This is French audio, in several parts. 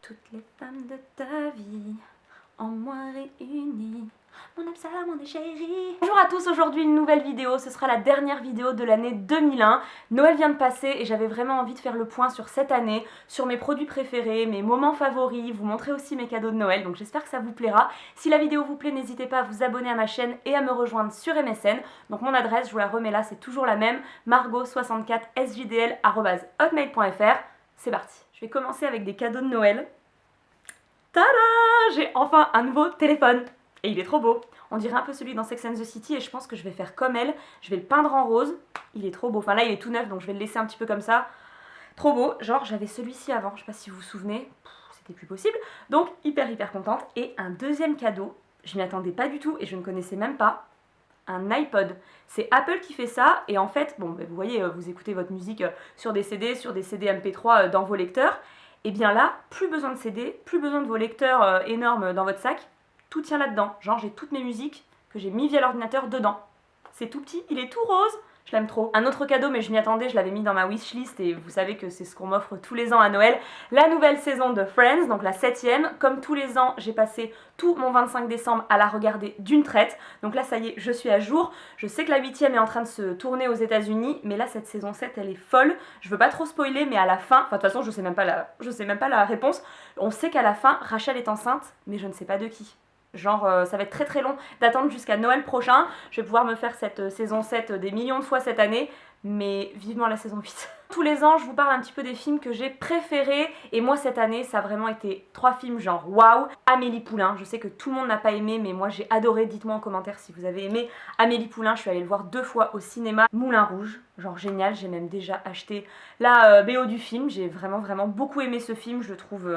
Toutes les femmes de ta vie, en moi réunies, mon âme sœur, mon chérie. Bonjour à tous, aujourd'hui une nouvelle vidéo, ce sera la dernière vidéo de l'année 2001. Noël vient de passer et j'avais vraiment envie de faire le point sur cette année, sur mes produits préférés, mes moments favoris, vous montrer aussi mes cadeaux de Noël, donc j'espère que ça vous plaira. Si la vidéo vous plaît, n'hésitez pas à vous abonner à ma chaîne et à me rejoindre sur MSN. Donc mon adresse, je vous la remets là, c'est toujours la même, margot64sjdl@hotmail.fr. C'est parti. Je vais commencer avec des cadeaux de Noël. Tada! J'ai enfin un nouveau téléphone. Et il est trop beau. On dirait un peu celui dans Sex and the City et je pense que je vais faire comme elle. Je vais le peindre en rose. Il est trop beau. Enfin là, il est tout neuf, donc je vais le laisser un petit peu comme ça. Trop beau. Genre, j'avais celui-ci avant. Je sais pas si vous vous souvenez. C'était plus possible. Donc, hyper contente. Et un deuxième cadeau. Je m'y attendais pas du tout et je ne connaissais même pas. Un iPod. C'est Apple qui fait ça et en fait, bon, vous voyez, vous écoutez votre musique sur des CD MP3 dans vos lecteurs. Et bien là, plus besoin de CD, plus besoin de vos lecteurs énormes dans votre sac. Tout tient là-dedans. Genre, j'ai toutes mes musiques que j'ai mis via l'ordinateur dedans. C'est tout petit, il est tout rose. Je l'aime trop. Un autre cadeau, mais je m'y attendais, je l'avais mis dans ma wishlist et vous savez que c'est ce qu'on m'offre tous les ans à Noël. La nouvelle saison de Friends, donc la 7e. Comme tous les ans, j'ai passé tout mon 25 décembre à la regarder d'une traite. Donc là, ça y est, je suis à jour. Je sais que la 8e est en train de se tourner aux États-Unis, mais là, cette saison 7, elle est folle. Je veux pas trop spoiler, mais à la fin, enfin, de toute façon, je sais même pas la réponse. On sait qu'à la fin, Rachel est enceinte, mais je ne sais pas de qui. Genre, ça va être très long d'attendre jusqu'à Noël prochain. Je vais pouvoir me faire cette saison 7 des millions de fois cette année, mais vivement la saison 8. Tous les ans, je vous parle un petit peu des films que j'ai préférés, et moi cette année, ça a vraiment été 3 films genre waouh. Amélie Poulain, je sais que tout le monde n'a pas aimé, mais moi j'ai adoré. Dites-moi en commentaire si vous avez aimé Amélie Poulain. Je suis allée le voir 2 fois au cinéma. Moulin Rouge, genre génial, j'ai même déjà acheté la BO du film. J'ai vraiment beaucoup aimé ce film, je le trouve...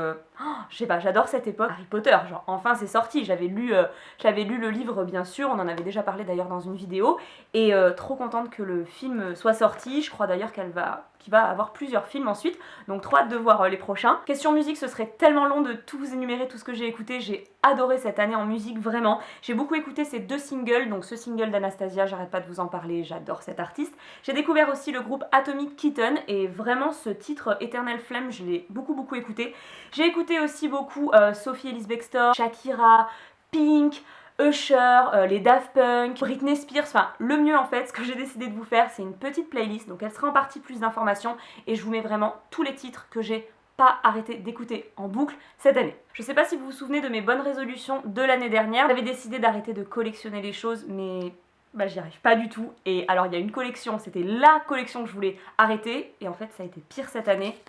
je sais pas, j'adore cette époque. Harry Potter, genre enfin c'est sorti, j'avais lu le livre bien sûr, on en avait déjà parlé d'ailleurs dans une vidéo, et trop contente que le film soit sorti. Je crois d'ailleurs qu'il va avoir plusieurs films ensuite, donc trop hâte de voir les prochains. Question musique, ce serait tellement long de tout vous énumérer tout ce que j'ai écouté. J'ai adoré cette année en musique, vraiment. J'ai beaucoup écouté ces 2 singles, donc ce single d'Anastasia, j'arrête pas de vous en parler, j'adore cette artiste. J'ai découvert aussi le groupe Atomic Kitten, et vraiment ce titre Eternal Flame, je l'ai beaucoup écouté. J'ai écouté aussi beaucoup Sophie Ellis Bextor, Shakira, Pink, Usher, les Daft Punk, Britney Spears, enfin le mieux en fait, ce que j'ai décidé de vous faire, c'est une petite playlist, donc elle sera en partie plus d'informations et je vous mets vraiment tous les titres que j'ai pas arrêté d'écouter en boucle cette année. Je sais pas si vous vous souvenez de mes bonnes résolutions de l'année dernière, j'avais décidé d'arrêter de collectionner les choses, mais j'y arrive pas du tout. Et alors il y a une collection, c'était la collection que je voulais arrêter, et en fait ça a été pire cette année.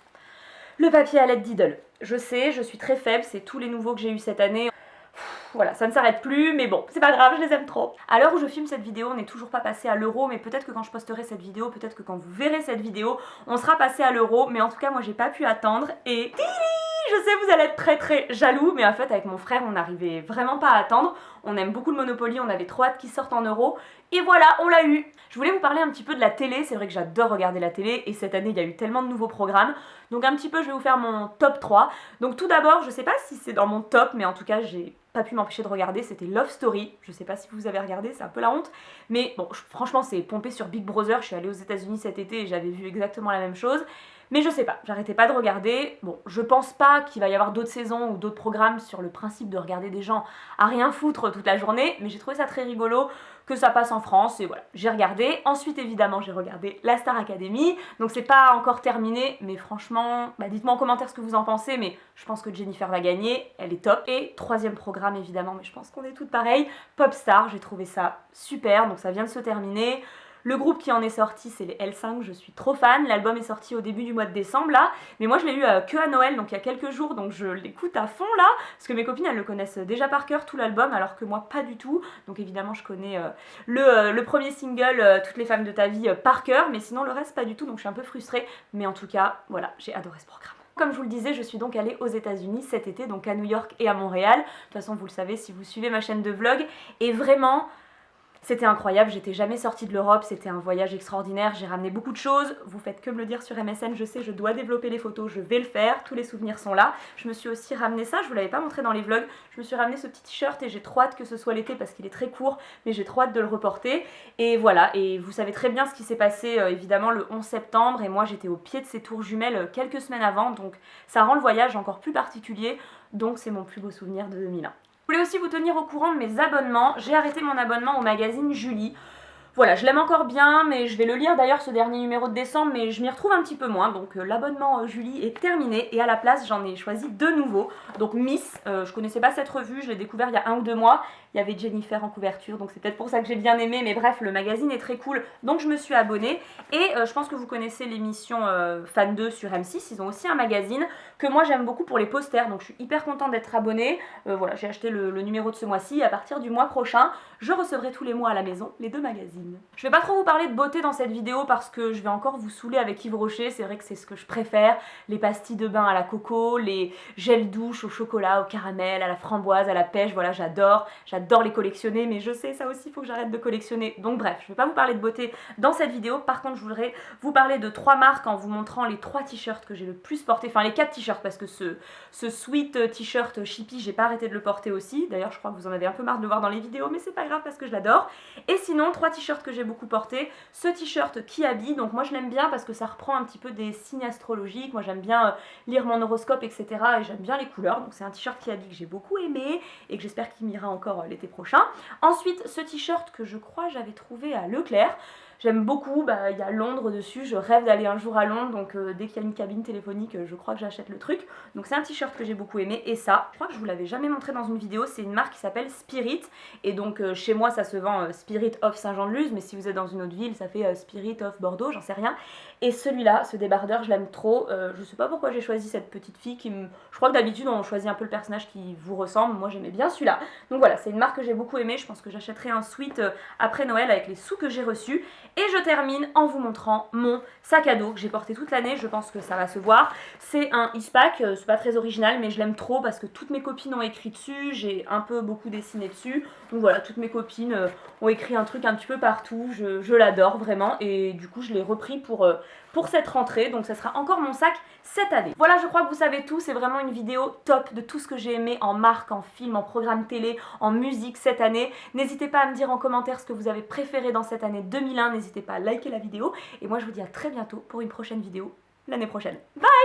Le papier à lettres d'Idol. Je sais, je suis très faible, c'est tous les nouveaux que j'ai eu cette année. Voilà, ça ne s'arrête plus, mais bon, c'est pas grave, je les aime trop. À l'heure où je filme cette vidéo, on n'est toujours pas passé à l'euro, mais peut-être que quand je posterai cette vidéo, peut-être que quand vous verrez cette vidéo, on sera passé à l'euro, mais en tout cas, moi j'ai pas pu attendre, et... Je sais, vous allez être très jaloux, mais en fait avec mon frère on n'arrivait vraiment pas à attendre. On aime beaucoup le Monopoly, on avait trop hâte qu'il sorte en euros, et voilà, on l'a eu. Je voulais vous parler un petit peu de la télé, c'est vrai que j'adore regarder la télé, et cette année il y a eu tellement de nouveaux programmes, donc un petit peu je vais vous faire mon top 3. Donc tout d'abord, je sais pas si c'est dans mon top, mais en tout cas j'ai pas pu m'empêcher de regarder, c'était Love Story. Je sais pas si vous avez regardé, c'est un peu la honte, mais bon, franchement c'est pompé sur Big Brother. Je suis allée aux États-Unis cet été et j'avais vu exactement la même chose. Mais je sais pas, j'arrêtais pas de regarder. Bon, je pense pas qu'il va y avoir d'autres saisons ou d'autres programmes sur le principe de regarder des gens à rien foutre toute la journée, mais j'ai trouvé ça très rigolo que ça passe en France, et voilà, j'ai regardé. Ensuite, évidemment, j'ai regardé la Star Academy, donc c'est pas encore terminé, mais franchement, dites-moi en commentaire ce que vous en pensez, mais je pense que Jennifer va gagner, elle est top. Et 3e programme, évidemment, mais je pense qu'on est toutes pareilles, Popstar, j'ai trouvé ça super, donc ça vient de se terminer. Le groupe qui en est sorti, c'est les L5, je suis trop fan. L'album est sorti au début du mois de décembre là, mais moi je l'ai eu que à Noël, donc il y a quelques jours, donc je l'écoute à fond là, parce que mes copines elles le connaissent déjà par cœur tout l'album, alors que moi pas du tout. Donc évidemment je connais le premier single, Toutes les femmes de ta vie, par cœur, mais sinon le reste pas du tout, donc je suis un peu frustrée, mais en tout cas voilà, j'ai adoré ce programme. Comme je vous le disais, je suis donc allée aux États-Unis cet été, donc à New York et à Montréal. De toute façon vous le savez si vous suivez ma chaîne de vlog, et vraiment... C'était incroyable, j'étais jamais sortie de l'Europe, c'était un voyage extraordinaire, j'ai ramené beaucoup de choses, vous faites que me le dire sur MSN, je sais, je dois développer les photos, je vais le faire, tous les souvenirs sont là. Je me suis aussi ramené ça, je vous l'avais pas montré dans les vlogs, je me suis ramené ce petit t-shirt et j'ai trop hâte que ce soit l'été parce qu'il est très court, mais j'ai trop hâte de le reporter. Et voilà, et vous savez très bien ce qui s'est passé évidemment le 11 septembre, et moi j'étais au pied de ces tours jumelles quelques semaines avant, donc ça rend le voyage encore plus particulier, donc c'est mon plus beau souvenir de 2001. Je voulais aussi vous tenir au courant de mes abonnements. J'ai arrêté mon abonnement au magazine Julie. Voilà, je l'aime encore bien, mais je vais le lire d'ailleurs ce dernier numéro de décembre, mais je m'y retrouve un petit peu moins, donc l'abonnement Julie est terminé, et à la place j'en ai choisi deux nouveaux. Donc Miss, je connaissais pas cette revue, je l'ai découvert il y a 1 ou 2 mois, il y avait Jennifer en couverture, donc c'est peut-être pour ça que j'ai bien aimé, mais bref, le magazine est très cool, donc je me suis abonnée, et je pense que vous connaissez l'émission Fan 2 sur M6, ils ont aussi un magazine que moi j'aime beaucoup pour les posters, donc je suis hyper contente d'être abonnée. Voilà, j'ai acheté le numéro de ce mois-ci, à partir du mois prochain, je recevrai tous les mois à la maison les deux magazines. Je vais pas trop vous parler de beauté dans cette vidéo parce que je vais encore vous saouler avec Yves Rocher, c'est vrai que c'est ce que je préfère, les pastilles de bain à la coco, les gels douche au chocolat, au caramel, à la framboise, à la pêche, voilà j'adore les collectionner, mais je sais ça aussi il faut que j'arrête de collectionner, donc bref, je vais pas vous parler de beauté dans cette vidéo. Par contre je voudrais vous parler de 3 marques en vous montrant les 3 t-shirts que j'ai le plus porté, enfin les 4 t-shirts parce que ce sweet t-shirt Chippy j'ai pas arrêté de le porter aussi, d'ailleurs je crois que vous en avez un peu marre de le voir dans les vidéos mais c'est pas grave parce que je l'adore. Et sinon 3 t-shirts que j'ai beaucoup porté, ce t-shirt Kiabi, donc moi je l'aime bien parce que ça reprend un petit peu des signes astrologiques, moi j'aime bien lire mon horoscope etc et j'aime bien les couleurs, donc c'est un t-shirt Kiabi que j'ai beaucoup aimé et que j'espère qu'il m'ira encore l'été prochain. Ensuite ce t-shirt que je crois j'avais trouvé à Leclerc, j'aime beaucoup, il y a Londres dessus, je rêve d'aller un jour à Londres, donc dès qu'il y a une cabine téléphonique, je crois que j'achète le truc. Donc c'est un t-shirt que j'ai beaucoup aimé, et ça, je crois que je vous l'avais jamais montré dans une vidéo, c'est une marque qui s'appelle Spirit, et donc chez moi ça se vend Spirit of Saint-Jean-de-Luz, mais si vous êtes dans une autre ville, ça fait Spirit of Bordeaux, j'en sais rien. Et celui-là, ce débardeur, je l'aime trop, je sais pas pourquoi j'ai choisi cette petite fille qui me... Je crois que d'habitude on choisit un peu le personnage qui vous ressemble, moi j'aimais bien celui-là. Donc voilà, c'est une marque que j'ai beaucoup aimé, je pense que j'achèterai un sweat après Noël avec les sous que j'ai reçus. Et je termine en vous montrant mon sac à dos que j'ai porté toute l'année, je pense que ça va se voir. C'est un Eastpak, c'est pas très original mais je l'aime trop parce que toutes mes copines ont écrit dessus, j'ai un peu beaucoup dessiné dessus. Donc voilà, toutes mes copines ont écrit un truc un petit peu partout, je l'adore vraiment et du coup je l'ai repris pour cette rentrée, donc ça sera encore mon sac cette année. Voilà, je crois que vous savez tout, c'est vraiment une vidéo top de tout ce que j'ai aimé en marque, en film, en programme télé, en musique cette année. N'hésitez pas à me dire en commentaire ce que vous avez préféré dans cette année 2001, n'hésitez pas à liker la vidéo, et moi je vous dis à très bientôt pour une prochaine vidéo l'année prochaine. Bye!